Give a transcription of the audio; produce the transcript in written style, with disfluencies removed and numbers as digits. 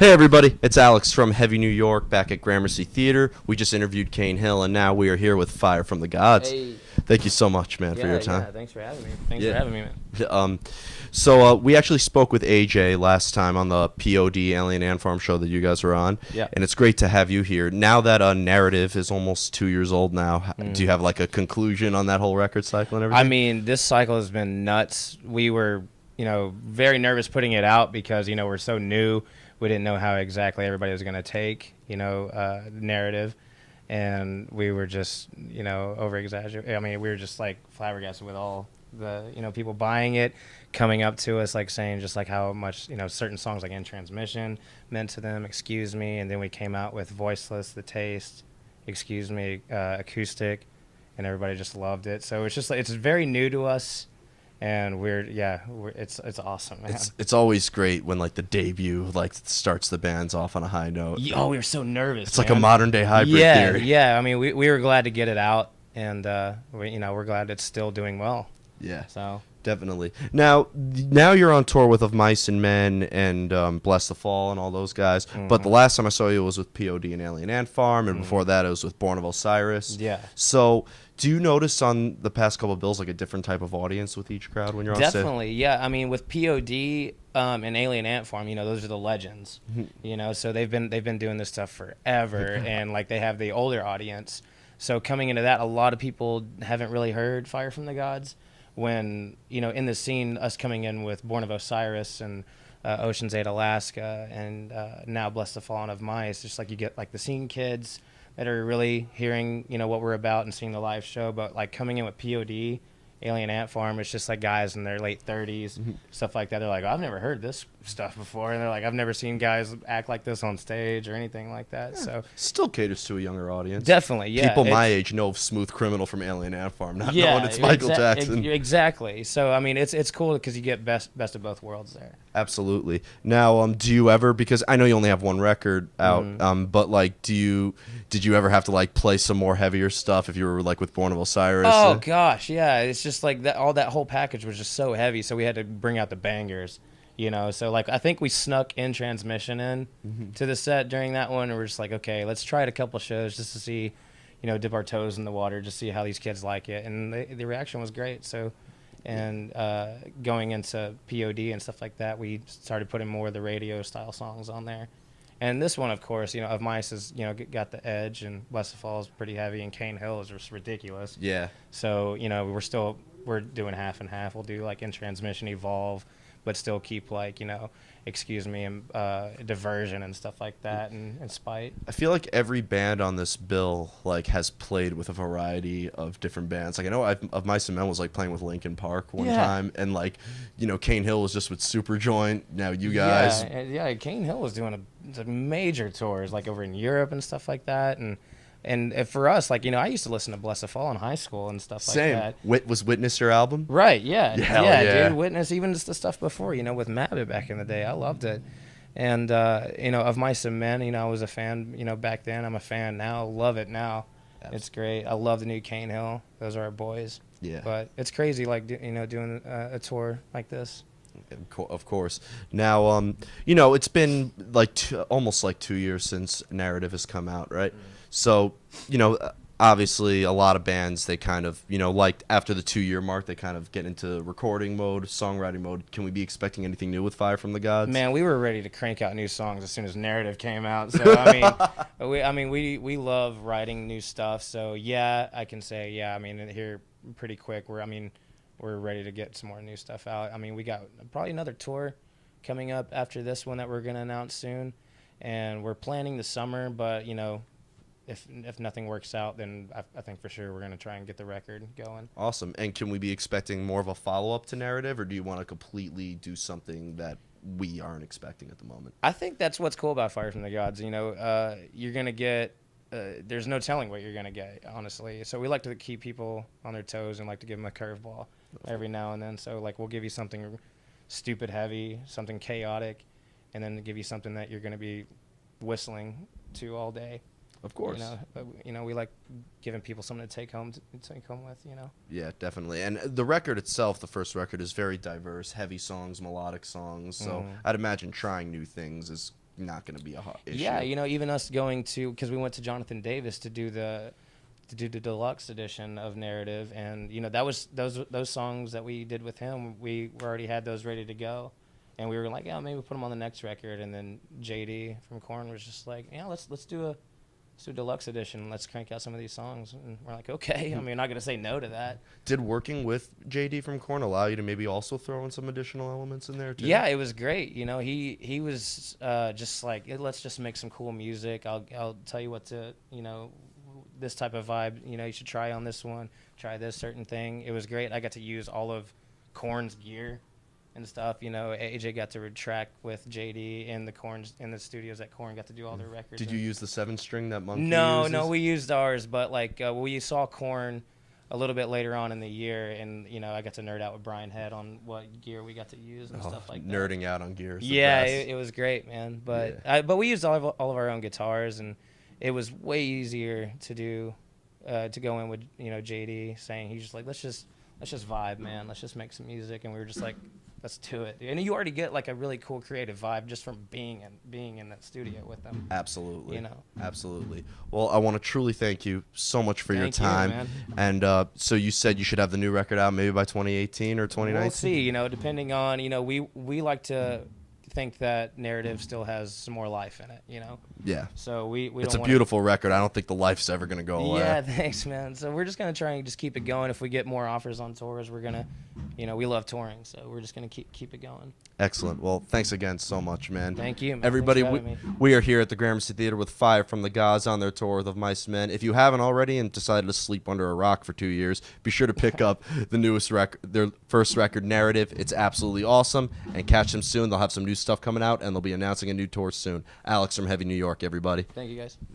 Hey everybody, it's Alex from Heavy New York back at Gramercy Theater. We just interviewed Kane Hill, and now we are here with Fire from the Gods. Hey. Thank you so much, man, for your time. Yeah, thanks for having me. Thanks for having me, man. So we actually spoke with AJ last time on the POD Alien Ant Farm show that you guys were on. Yeah. And it's great to have you here. Now that Narrative is almost 2 years old now, do you have like a conclusion on that whole record cycle and everything? I mean, this cycle has been nuts. We were, very nervous putting it out because, we're so new. We didn't know how exactly everybody was going to take, Narrative. And we were just, over-exaggerating. I mean, we were just, like, flabbergasted with all the, people buying it, coming up to us, like, saying just, like, how much, certain songs, like In Transmission, meant to them, Excuse Me. And then we came out with Voiceless, The Taste, Excuse Me, Acoustic, and everybody just loved it. So it's just, like, it's very new to us. And it's awesome, man. It's always great when like the debut like starts the bands off on a high note. Oh, we were so nervous. It's like a modern day hybrid theory. Yeah. I mean, we were glad to get it out, and we're glad it's still doing well. Yeah. So definitely. Now you're on tour with Of Mice and Men and Bless the Fall and all those guys. Mm-hmm. But the last time I saw you was with POD and Alien Ant Farm, and before that it was with Born of Osiris. Yeah. So do you notice on the past couple of bills like a different type of audience with each crowd when you're on stage? Definitely, yeah. I mean, with POD and Alien Ant Farm, those are the legends. So they've been doing this stuff forever, and like they have the older audience. So coming into that, a lot of people haven't really heard Fire from the Gods. When in the scene, us coming in with Born of Osiris and Ocean's 8 Alaska, and now Bless the Fallen of Mice, just like you get like the scene kids that are really hearing what we're about and seeing the live show. But like coming in with POD, Alien Ant Farm, it's just like guys in their late 30s, stuff like that. They're like, I've never heard this stuff before, and they're like, I've never seen guys act like this on stage or anything like that. So still caters to a younger audience. Definitely, yeah. People my age know of Smooth Criminal from Alien Ant Farm, not knowing it's Michael Jackson. Exactly. So I mean, it's cool because you get best of both worlds there. Absolutely. Now, do you ever, because I know you only have one record out, but like, did you ever have to like play some more heavier stuff if you were like with Born of Osiris? Oh gosh, yeah. It's just like that. All that whole package was just so heavy, so we had to bring out the bangers. So like I think we snuck In Transmission in to the set during that one, and we're just like, okay, let's try it a couple shows just to see, dip our toes in the water, just see how these kids like it, and the reaction was great. So, and going into POD and stuff like that, we started putting more of the radio style songs on there. And this one, of course, Of Mice is, got the edge, and Bless the Fall is pretty heavy, and Kane Hill is just ridiculous. Yeah. So, we're doing half and half. We'll do like In Transmission, Evolve, but still keep like, Excuse Me, and Diversion and stuff like that, and Spite. I feel like every band on this bill like has played with a variety of different bands. Like I know Of Mice and Men was like playing with Linkin Park one time, and like Kane Hill was just with Superjoint. Now you guys, Kane Hill was doing a major tours like over in Europe and stuff like that, and for us, like, I used to listen to Bless the Fall in high school and stuff like that. Was Witness your album? Right, yeah. Yeah, dude, Witness, even just the stuff before, with Mabbit back in the day. I loved it. And, Of Mice and Men, I was a fan, back then. I'm a fan now. Love it now. Absolutely. It's great. I love the new Kane Hill. Those are our boys. Yeah. But it's crazy, like, doing a tour like this. Of course. Now, it's been like almost like 2 years since Narrative has come out, right? So, obviously a lot of bands, they kind of, like after the 2-year mark, they kind of get into recording mode, songwriting mode. Can we be expecting anything new with Fire from the Gods? Man, we were ready to crank out new songs as soon as Narrative came out. So, we love writing new stuff. So, yeah, I can say, here pretty quick. We're ready to get some more new stuff out. We got probably another tour coming up after this one that we're going to announce soon. And we're planning the summer, but, if nothing works out, then I think for sure we're going to try and get the record going. Awesome. And can we be expecting more of a follow-up to Narrative, or do you want to completely do something that we aren't expecting at the moment? I think that's what's cool about Fire from the Gods. You're going to get there's no telling what you're going to get, honestly. So we like to keep people on their toes and like to give them a curveball every now and then. So, like, we'll give you something stupid heavy, something chaotic, and then give you something that you're going to be whistling to all day. Of course. We like giving people something to take home with. Yeah, definitely. And the record itself, the first record, is very diverse, heavy songs, melodic songs. So I'd imagine trying new things is not going to be a hot issue. Yeah, you know, even us going to, because we went to Jonathan Davis to do the deluxe edition of Narrative, and you know, that was those songs that we did with him. We already had those ready to go, and we were like, yeah, maybe put them on the next record. And then JD from Korn was just like, yeah, let's do a deluxe edition. Let's crank out some of these songs. And we're like, okay. I mean, we're not gonna say no to that. Did working with JD from Korn allow you to maybe also throw in some additional elements in there too? Yeah, it was great. You know, he was just like, let's just make some cool music. I'll tell you what to, you know, this type of vibe, you know, you should try on this one, try this certain thing. It was great. I got to use all of Korn's gear and stuff. You know, AJ got to retract with JD in the studios at Korn, got to do all their records. Did you use the 7-string that Monkey No, uses? we used ours, but like we saw Korn a little bit later on in the year, and you know, I got to nerd out with Brian Head on what gear we got to use and stuff like that. Nerding out on gear. Yeah, it was great, man. But but we used all of our own guitars, and it was way easier to do, to go in with, you know, JD saying, he's just like, let's just vibe, man. Let's just make some music. And we were just like, let's do it. And you already get like a really cool creative vibe just from being in that studio with them. Absolutely. You know. Absolutely. Well, I want to truly thank you so much for your Thank you, time. man. And so you said you should have the new record out maybe by 2018 or 2019? We'll see, you know, depending on, you know, we like to think that Narrative still has some more life in it, you know. Yeah. So we It's don't a beautiful record. I don't think the life's ever going to go away. Yeah, thanks, man. So we're just gonna try and just keep it going. If we get more offers on tours, we're gonna, you know, we love touring, so we're just gonna keep it going. Excellent. Well, thanks again so much, man. Thank you, man. Everybody, Thanks for having me. we are here at the Gramercy Theater with Fire from the Gods on their tour with Of Mice Men. If you haven't already and decided to sleep under a rock for 2 years, be sure to pick up the newest record, their first record, Narrative. It's absolutely awesome, and catch them soon. They'll have some new stuff coming out, and they'll be announcing a new tour soon. Alex from Heavy New York, everybody. Thank you, guys.